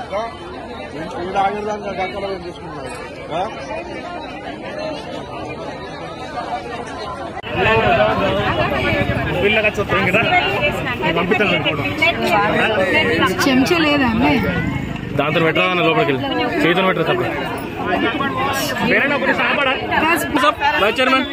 ఈ ఆయుర్దాన్ని గంటలో తీసుకున్నారు. చెంచా లేదా దాంతో పెట్టరా లోపలికి వెళ్ళి చేతితో పెట్టరా తప్ప వైస్ చైర్మన్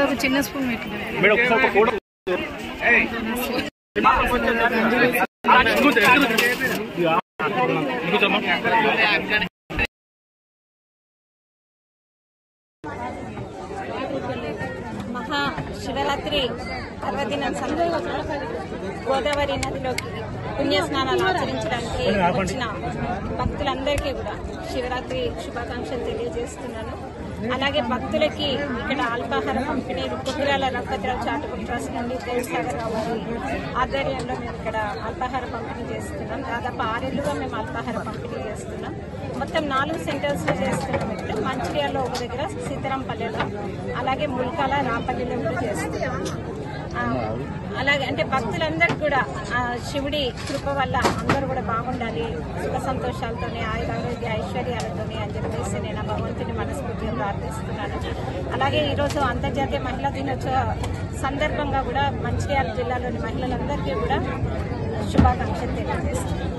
ఒక చిన్న స్పూన్ మహాశివరాత్రి పర్వదినం సందర్భంగా గోదావరి నదిలోకి పుణ్యస్నానాలు ఆచరించడానికి వచ్చిన భక్తులందరికీ కూడా శివరాత్రి శుభాకాంక్షలు తెలియజేస్తున్నాను. అలాగే భక్తులకి ఇక్కడ అల్పాహార పంపిణీ కుకిరాల రక్తద్రవ చారిటబుల్ ట్రస్ట్ నుండి దేవసాగర్ రావు ఆధ్వర్యంలో మేము ఇక్కడ అల్పాహార పంపిణీ చేస్తున్నాం. దాదాపు 6 ఏళ్లుగా మేము అల్పాహార పంపిణీ చేస్తున్నాం. మొత్తం 4 సెంటర్స్ లో చేస్తున్నాం. ఇక్కడ మంచిర్యాలలో ఒక దగ్గర, సీతారాంపల్లెలో, అలాగే ముల్కాల, రాంపల్లిలో కూడా చేస్తున్నాం. అలాగే అంటే భక్తులందరూ కూడా శివుడి కృప వల్ల అందరూ కూడా బాగుండాలి, సుఖ సంతోషాలతోనే, ఆయురారోగ్య ఐశ్వర్యాలతోనే అని చెప్పేసి నేను భగవంతుని మనస్ఫూర్తిగా ప్రార్థిస్తున్నాను. అలాగే ఈరోజు అంతర్జాతీయ మహిళా దినోత్సవ సందర్భంగా కూడా మంచిర్యాల జిల్లాలోని మహిళలందరికీ కూడా శుభాకాంక్షలు తెలియజేస్తున్నాను.